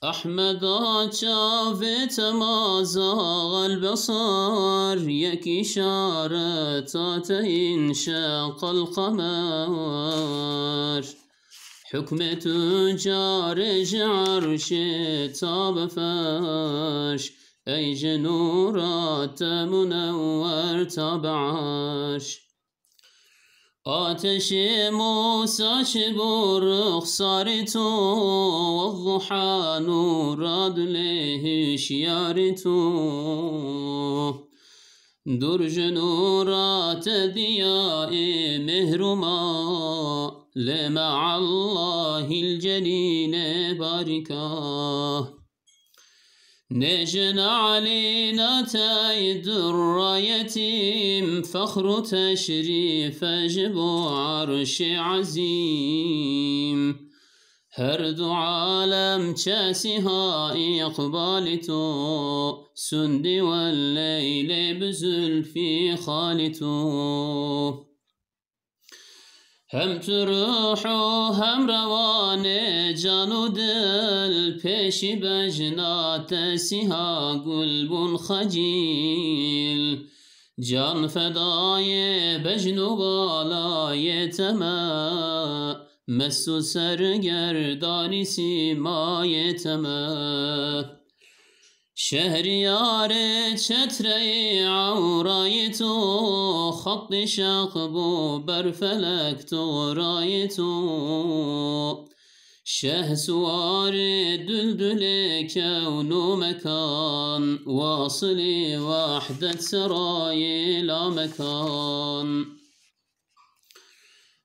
أحمد شافت ما زاغ البصر يك إشارة انشق القمر حكمة جارج عرش تاب فرش أي جنورات منور تبعش آتش موسى شبور رخصارتو والضحى نوراد له شيارتو درج نورات ضياء مهرما لمع الله الجليل باركاه نجن علينا تايد الرايتيم فخر تشريف جبو عرش عزيم هرد عالم تاسها إقبالتو سند والليل بزلفي خالتو هم تروحو هم روان جانو دل پیش بجنات سیها قلب خجیل جان فدای بجنو بالای تما مسو سرگردانی سیمای تما شهريار شتري عورايتو خط شاقبو برفلك تورايتو شه سوار دلدل كون مكان واصلي وحدة سراي لا مكان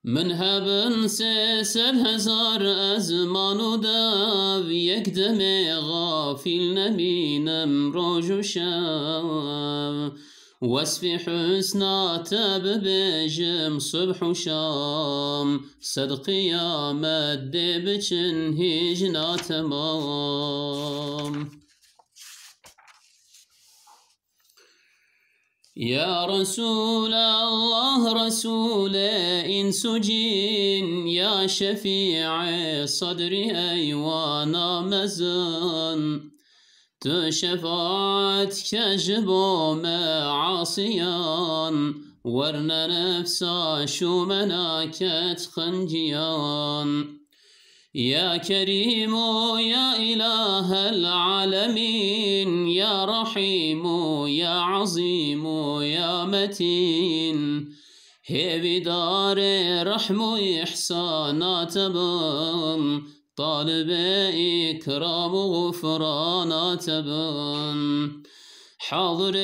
من هبن سيسب هزار أزمان داف يكدم غافل نبينم روج شام وصف حسنا تاب بجم صبح شام صدق قيامت دبچن هجنا تمام يا رسول الله رسول إن سجين يا شفيع صدري أيوانا مزن تشفعت كجبو معاصيان ورنا نفسا شو مناكت خنجيان يا كريم يا إله العالمين يا رحيم يا عظيم يا متين هي بدار رحم إحسانات بن طالب إكرام غفرانات بن حاضر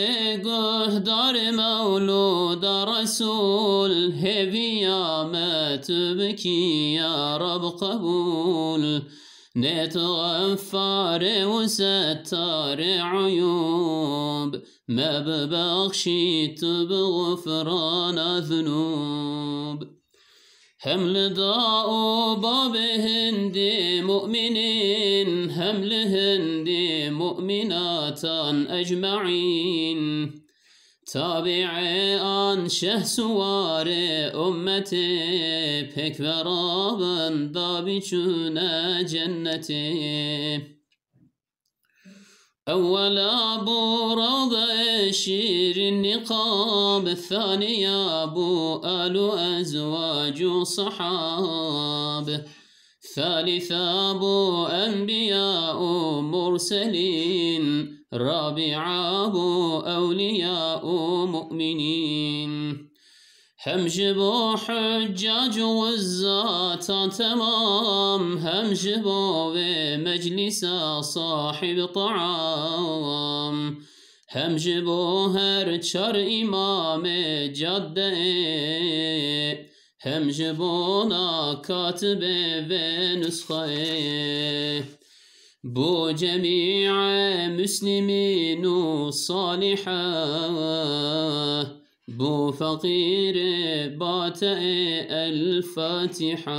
قهدار مولود رسول هبي يا ما تبكي يا رب قبول نيت غفار وستار عيوب ما ببخشيت بغفران ذنوب هم داء باب هندي مؤمنين هم لهندي مؤمنات أجمعين تابعان شه سوار أمتي بك ورابا دابچونا جنتي أول أبو روضة شير النقاب الثاني أبو آل أزواج صحاب ثالث أبو أنبياء مرسلين رابع أبو أولياء مؤمنين همجبو حجاج والزات تمام همجبو بمجلس صاحب طعام همجبو هرچر إمام جده همجبونا كاتب بنسخه بو جميع مسلمين صالحا بو فقير بات الفاتحة